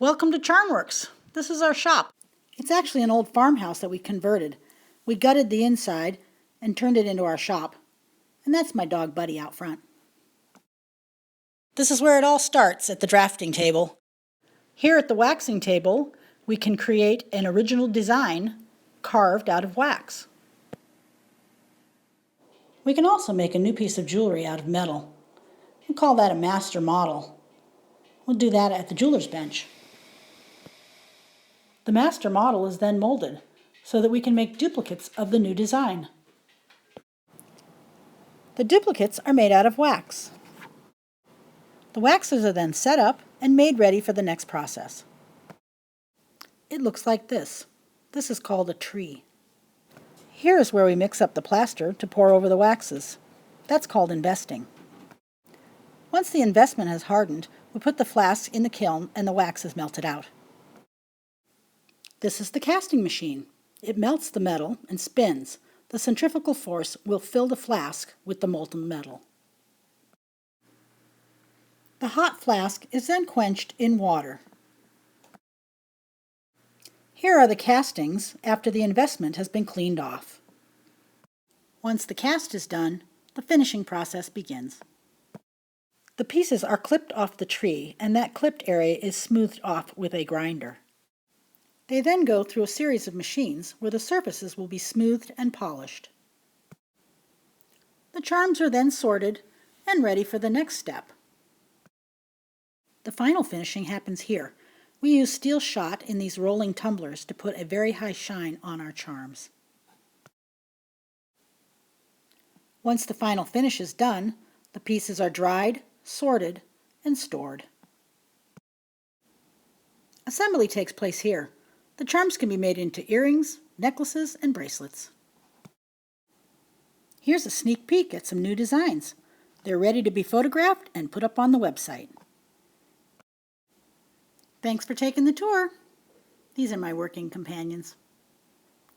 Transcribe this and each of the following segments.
Welcome to Charmworks. This is our shop. It's actually an old farmhouse that we converted. We gutted the inside and turned it into our shop. And that's my dog Buddy out front. This is where it all starts, at the drafting table. Here at the waxing table, we can create an original design carved out of wax. We can also make a new piece of jewelry out of metal. We call that a master model. We'll do that at the jeweler's bench. The master model is then molded so that we can make duplicates of the new design. The duplicates are made out of wax. The waxes are then set up and made ready for the next process. It looks like this. This is called a tree. Here is where we mix up the plaster to pour over the waxes. That's called investing. Once the investment has hardened, we put the flask in the kiln and the wax is melted out. This is the casting machine. It melts the metal and spins. The centrifugal force will fill the flask with the molten metal. The hot flask is then quenched in water. Here are the castings after the investment has been cleaned off. Once the cast is done, the finishing process begins. The pieces are clipped off the tree, and that clipped area is smoothed off with a grinder. They then go through a series of machines where the surfaces will be smoothed and polished. The charms are then sorted and ready for the next step. The final finishing happens here. We use steel shot in these rolling tumblers to put a very high shine on our charms. Once the final finish is done, the pieces are dried, sorted, and stored. Assembly takes place here. The charms can be made into earrings, necklaces, and bracelets. Here's a sneak peek at some new designs. They're ready to be photographed and put up on the website. Thanks for taking the tour. These are my working companions.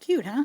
Cute, huh?